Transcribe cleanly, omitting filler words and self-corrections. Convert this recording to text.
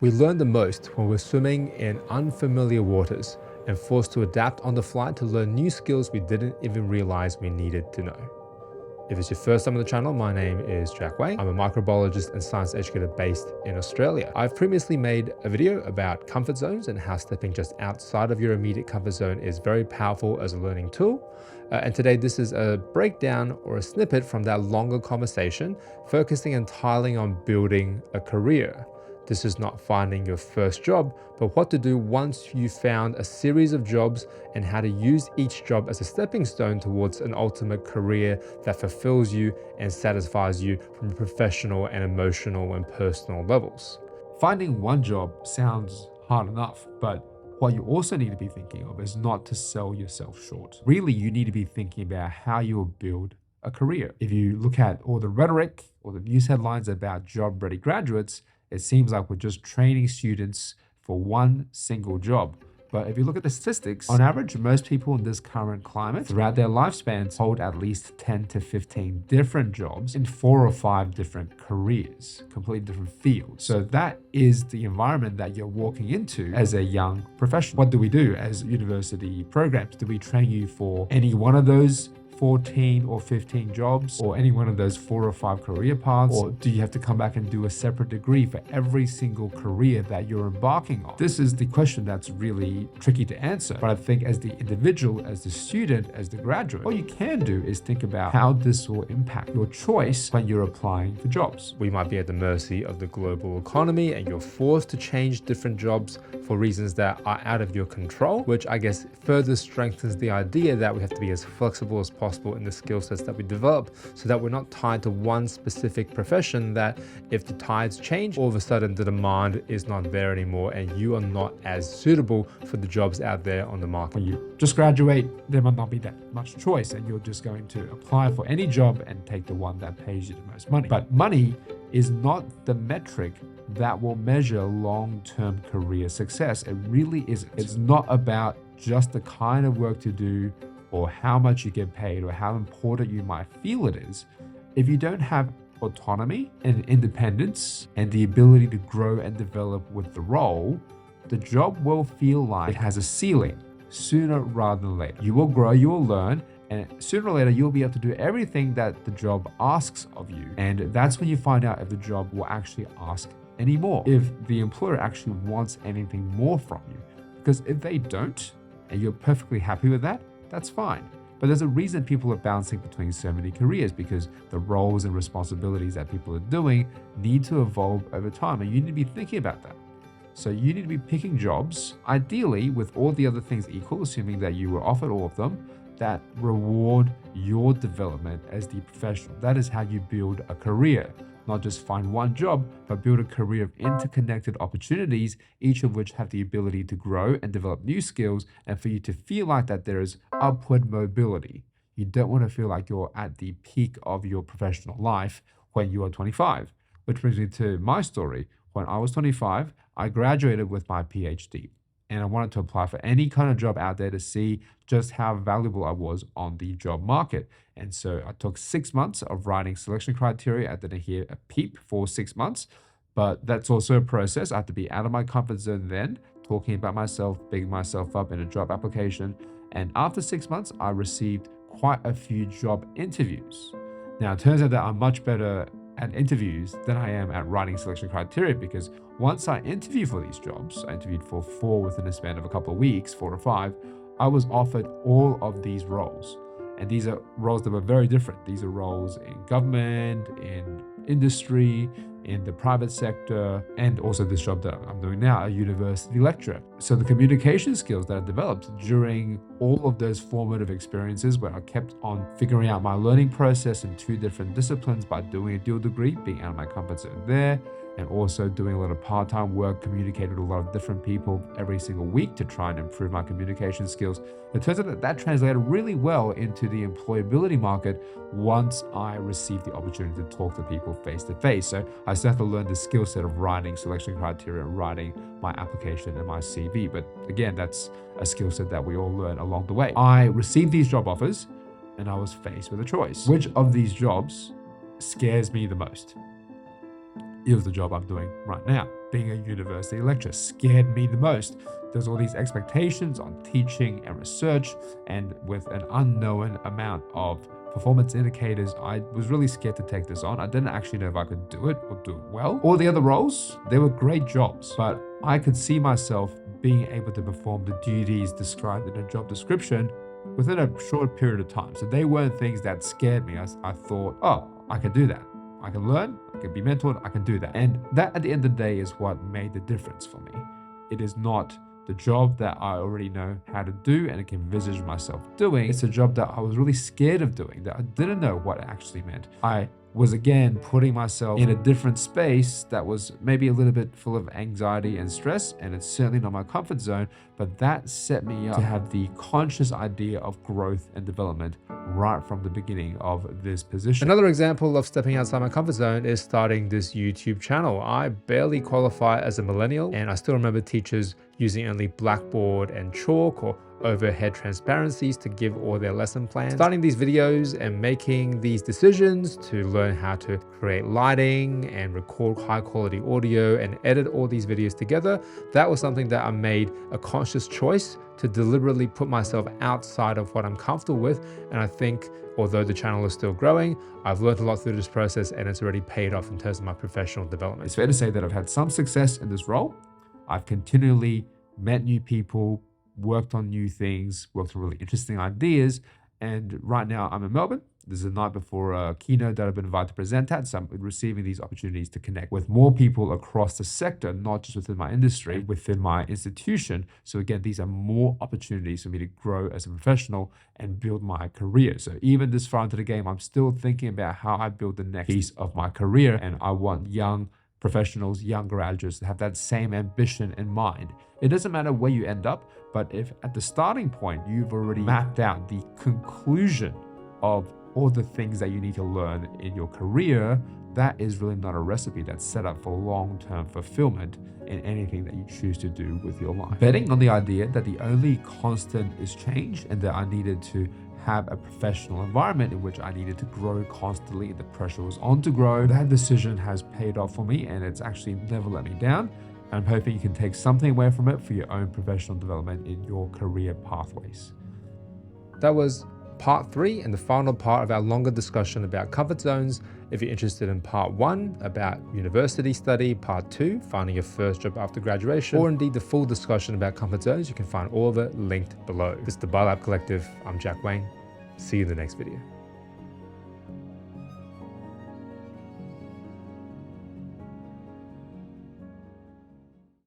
We learn the most when we're swimming in unfamiliar waters and forced to adapt on the fly to learn new skills we didn't even realize we needed to know. If it's your first time on the channel, my name is Jack Wei. I'm a microbiologist and science educator based in Australia. I've previously made a video about comfort zones and how stepping just outside of your immediate comfort zone is very powerful as a learning tool. And today this is a breakdown or a snippet from that longer conversation, focusing entirely on building a career. This is not finding your first job, but what to do once you found a series of jobs and how to use each job as a stepping stone towards an ultimate career that fulfills you and satisfies you from professional and emotional and personal levels. Finding one job sounds hard enough, but what you also need to be thinking of is not to sell yourself short. Really, you need to be thinking about how you will build a career. If you look at all the rhetoric or the news headlines about job-ready graduates, it seems like we're just training students for one single job. But if you look at the statistics, on average, most people in this current climate throughout their lifespans hold at least 10 to 15 different jobs in 4 or 5 different careers, completely different fields. So that is the environment that you're walking into as a young professional. What do we do as university programs? Do we train you for any one of those 14 or 15 jobs or any one of those 4 or 5 career paths? Or do you have to come back and do a separate degree for every single career that you're embarking on? This is the question that's really tricky to answer. But I think as the individual, as the student, as the graduate, what you can do is think about how this will impact your choice when you're applying for jobs. We might be at the mercy of the global economy and you're forced to change different jobs for reasons that are out of your control, which I guess further strengthens the idea that we have to be as flexible as possible in the skill sets that we develop so that we're not tied to one specific profession, that if the tides change, all of a sudden the demand is not there anymore and you are not as suitable for the jobs out there on the market. When you just graduate, there might not be that much choice and you're just going to apply for any job and take the one that pays you the most money. But money is not the metric that will measure long-term career success. It really isn't. It's not about just the kind of work to do or how much you get paid or how important you might feel it is. If you don't have autonomy and independence and the ability to grow and develop with the role, the job will feel like it has a ceiling sooner rather than later. You will grow, you will learn, and sooner or later you'll be able to do everything that the job asks of you. And that's when you find out if the job will actually ask any more, if the employer actually wants anything more from you. Because if they don't, and you're perfectly happy with that, that's fine. But there's a reason people are bouncing between so many careers, because the roles and responsibilities that people are doing need to evolve over time, and you need to be thinking about that. So you need to be picking jobs, ideally with all the other things equal, assuming that you were offered all of them, that reward your development as the professional. That is how you build a career. Not just find one job, but build a career of interconnected opportunities, each of which have the ability to grow and develop new skills, and for you to feel like that there is upward mobility. You don't want to feel like you're at the peak of your professional life when you are 25. Which brings me to my story. When I was 25, I graduated with my PhD. And I wanted to apply for any kind of job out there to see just how valuable I was on the job market. And so I took 6 months of writing selection criteria. I didn't hear a peep for 6 months, but that's also a process. I have to be out of my comfort zone then, talking about myself, bigging myself up in a job application. And after 6 months, I received quite a few job interviews. Now, it turns out that I'm much better at interviews than I am at writing selection criteria, because once I interviewed for these jobs, I interviewed for 4 within a span of a couple of weeks, 4 to 5, I was offered all of these roles. And these are roles that were very different. These are roles in government, in industry, in the private sector, and also this job that I'm doing now, a university lecturer. So the communication skills that I developed during all of those formative experiences, where I kept on figuring out my learning process in 2 different disciplines by doing a dual degree, being out of my comfort zone there, and also doing a lot of part-time work, communicating with a lot of different people every single week to try and improve my communication skills. It turns out that that translated really well into the employability market once I received the opportunity to talk to people face to face. So I still have to learn the skill set of writing selection criteria, writing my application and my CV. But again, that's a skill set that we all learn along the way. I received these job offers and I was faced with a choice. Which of these jobs scares me the most? it was the job I'm doing right now. Being a university lecturer scared me the most. There's all these expectations on teaching and research, and with an unknown amount of performance indicators, I was really scared to take this on. I didn't actually know if I could do it or do it well. All the other roles, they were great jobs, but I could see myself being able to perform the duties described in a job description within a short period of time. So they weren't things that scared me. I thought, oh, I can do that. I can learn, I can be mentored, I can do that. And that at the end of the day is what made the difference for me. It is not the job that I already know how to do and I can envisage myself doing. It's a job that I was really scared of doing, that I didn't know what it actually meant. I was again putting myself in a different space that was maybe a little bit full of anxiety and stress, and it's certainly not my comfort zone, but that set me up to have the conscious idea of growth and development right from the beginning of this position. Another example of stepping outside my comfort zone is starting this YouTube channel. I barely qualify as a millennial, and I still remember teachers using only blackboard and chalk or overhead transparencies to give all their lesson plans. Starting these videos and making these decisions to learn how to create lighting and record high quality audio and edit all these videos together, that was something that I made a conscious choice to deliberately put myself outside of what I'm comfortable with. And I think although the channel is still growing, I've learned a lot through this process and it's already paid off in terms of my professional development. It's fair to say that I've had some success in this role. I've continually met new people, worked on new things, worked on really interesting ideas. And right now I'm in Melbourne. This is the night before a keynote that I've been invited to present at. So I'm receiving these opportunities to connect with more people across the sector, not just within my industry, within my institution. So again, these are more opportunities for me to grow as a professional and build my career. So even this far into the game, I'm still thinking about how I build the next piece of my career. And I want young professionals, young graduates to have that same ambition in mind. It doesn't matter where you end up, but if at the starting point, you've already mapped out the conclusion of all the things that you need to learn in your career, that is really not a recipe that's set up for long-term fulfillment in anything that you choose to do with your life. Betting on the idea that the only constant is change and that I needed to have a professional environment in which I needed to grow constantly and the pressure was on to grow, that decision has paid off for me and it's actually never let me down. And I'm hoping you can take something away from it for your own professional development in your career pathways. That was part 3 and the final part of our longer discussion about comfort zones. If you're interested in part 1 about university study, part 2, finding your first job after graduation, or indeed the full discussion about comfort zones, you can find all of it linked below. This is the BioLab Collective. I'm Jack Wang. See you in the next video.